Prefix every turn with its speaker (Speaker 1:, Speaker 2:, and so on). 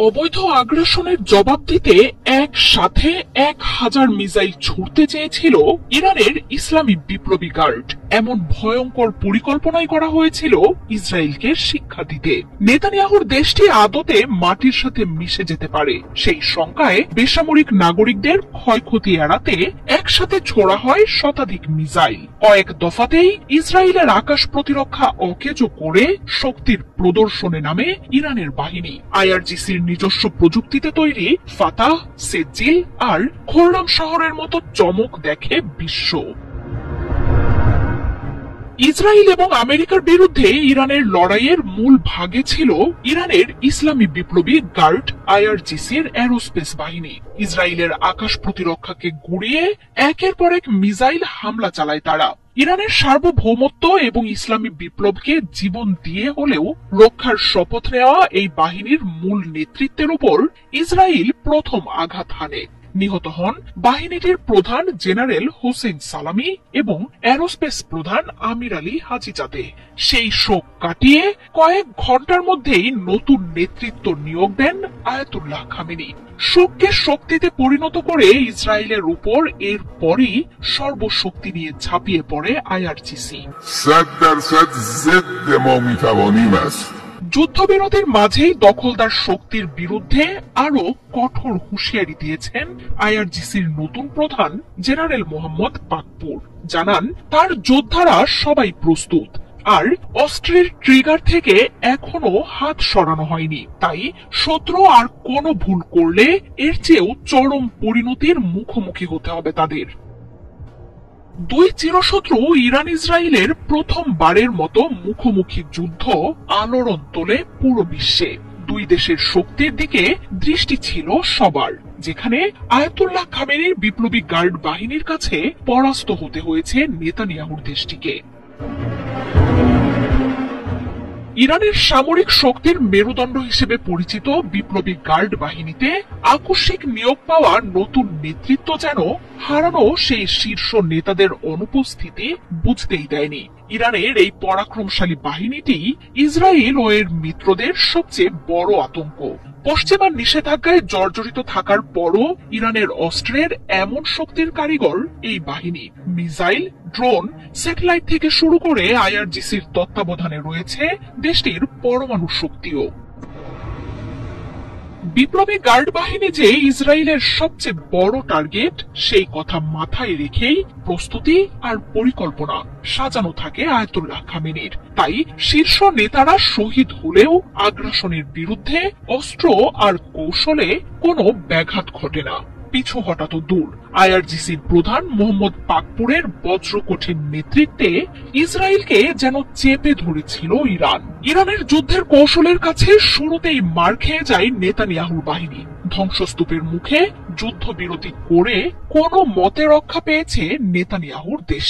Speaker 1: অবৈধ আগ্রাসনের জবাব দিতে একসাথে 1000 মিসাইল ছুড়তে চেয়েছিল ইরানের ইসলামী বিপ্লবী গার্ড। এমন ভয়ঙ্কর পরিকল্পনাই করা হয়েছিল ইসরায়েলকে শিক্ষা দিতে। নেতানিয়াহুর দেশটি আদতে মাটির সাথে মিশে যেতে পারে সেই শঙ্কায় বেসামরিক নাগরিকদের ক্ষয়ক্ষতি এড়াতে একসাথে ছোড়া হয় শতাধিক মিসাইল। কয়েক দফাতেই ইসরায়েলের আকাশ প্রতিরক্ষা অকেজো করে শক্তির প্রদর্শনে নামে ইরানের বাহিনী। আইআরজিসির নিজস্ব প্রযুক্তিতে তৈরি ফাতাহ, সেজিল আর খোররাম শহরের মতো চমক দেখে বিশ্ব। ইসরায়েল এবং আমেরিকার বিরুদ্ধে ইরানের লড়াইয়ের মূল ভাগে ছিল ইরানের ইসলামী বিপ্লবী গার্ড আইআরজিসির অ্যারোস্পেস বাহিনী। ইসরায়েলের আকাশ প্রতিরক্ষাকে গুড়িয়ে একের পর এক মিসাইল হামলা চালায় তারা। ইরানের সার্বভৌমত্ব এবং ইসলামী বিপ্লবকে জীবন দিয়ে হলেও রক্ষার শপথ নেওয়া এই বাহিনীর মূল নেতৃত্বের উপর ইসরায়েল প্রথম আঘাত হানে। নিহত হন বাহিনীটির প্রধান জেনারেল হোসেন সালামি এবং অ্যারোস্পেস প্রধান আমির আলী হাজিজাদে। সেই শোক কাটিয়ে কয়েক ঘন্টার মধ্যেই নতুন নেতৃত্ব নিয়োগ দেন আয়াতুল্লাহ খামেনি। শোককে শক্তিতে পরিণত করে ইসরায়েলের উপর এরপরই সর্বশক্তি নিয়ে ঝাঁপিয়ে পড়ে আইআরজিসি। যুদ্ধবিরতির মাঝেই দখলদার শক্তির বিরুদ্ধে আরো কঠোর হুঁশিয়ারি দিয়েছেন আইআরজিসির নতুন প্রধান জেনারেল মোহাম্মদ পাকপুর। জানান তার যোদ্ধারা সবাই প্রস্তুত আর অস্ত্রের ট্রিগার থেকে এখনো হাত সরানো হয়নি। তাই শত্রু আর কোনো ভুল করলে এর চেয়েও চরম পরিণতির মুখোমুখি হতে হবে তাদের। দুই চিরশত্রু ইরান ইসরায়েলের প্রথমবারের মতো মুখোমুখি যুদ্ধ আলোড়ন তোলে পুরো বিশ্বে। দুই দেশের শক্তির দিকে দৃষ্টি ছিল সবার, যেখানে আয়াতুল্লাহ খামেনির বিপ্লবী গার্ড বাহিনীর কাছে পরাস্ত হতে হয়েছে নেতানিয়াহুর দেশটিকে। ইরানের সামরিক শক্তির মেরুদণ্ড হিসেবে পরিচিত বিপ্লবী গার্ড বাহিনীতে আকস্মিক নিয়োগ পাওয়া নতুন নেতৃত্ব যেন হারানো সেই শীর্ষ নেতাদের অনুপস্থিতি বুঝতেই দেয়নি। ইরানের এই পরাক্রমশালী বাহিনীটি ইসরায়েল ও এর মিত্রদের সবচেয়ে বড় আতঙ্ক। পশ্চিমা নিষেধাজ্ঞায় জর্জরিত থাকার পরও ইরানের অস্ত্রের এমন শক্তির কারিগর এই বাহিনী। মিসাইল, ড্রোন, স্যাটেলাইট থেকে শুরু করে আইআরজিসির তত্ত্বাবধানে রয়েছে দেশটির পরমাণু শক্তিও। বিপ্লবী গার্ড বাহিনী যে ইসরায়েলের সবচেয়ে বড় টার্গেট সেই কথা মাথায় রেখেই প্রস্তুতি আর পরিকল্পনা সাজানো থাকে আয়াতুল্লাহ খামেনির। তাই শীর্ষ নেতারা শহীদ হলেও আগ্রাসনের বিরুদ্ধে অস্ত্র আর কৌশলে কোনো ব্যাঘাত ঘটে না, পিছু হটাতো দূর। আইআরজিসির প্রধান মোহাম্মদ পাকপুরের বজ্রকঠিন নেতৃত্বে ইসরায়েলকে যেন চেপে ধরেছিল ইরান। ইরানের যুদ্ধের কৌশলের কাছে শুরুতেই মার খেয়ে যায় নেতানিয়াহুর বাহিনী। ধ্বংসস্তূপের মুখে যুদ্ধবিরতি করে কোনো মতে রক্ষা পেয়েছে নেতানিয়াহুর দেশ।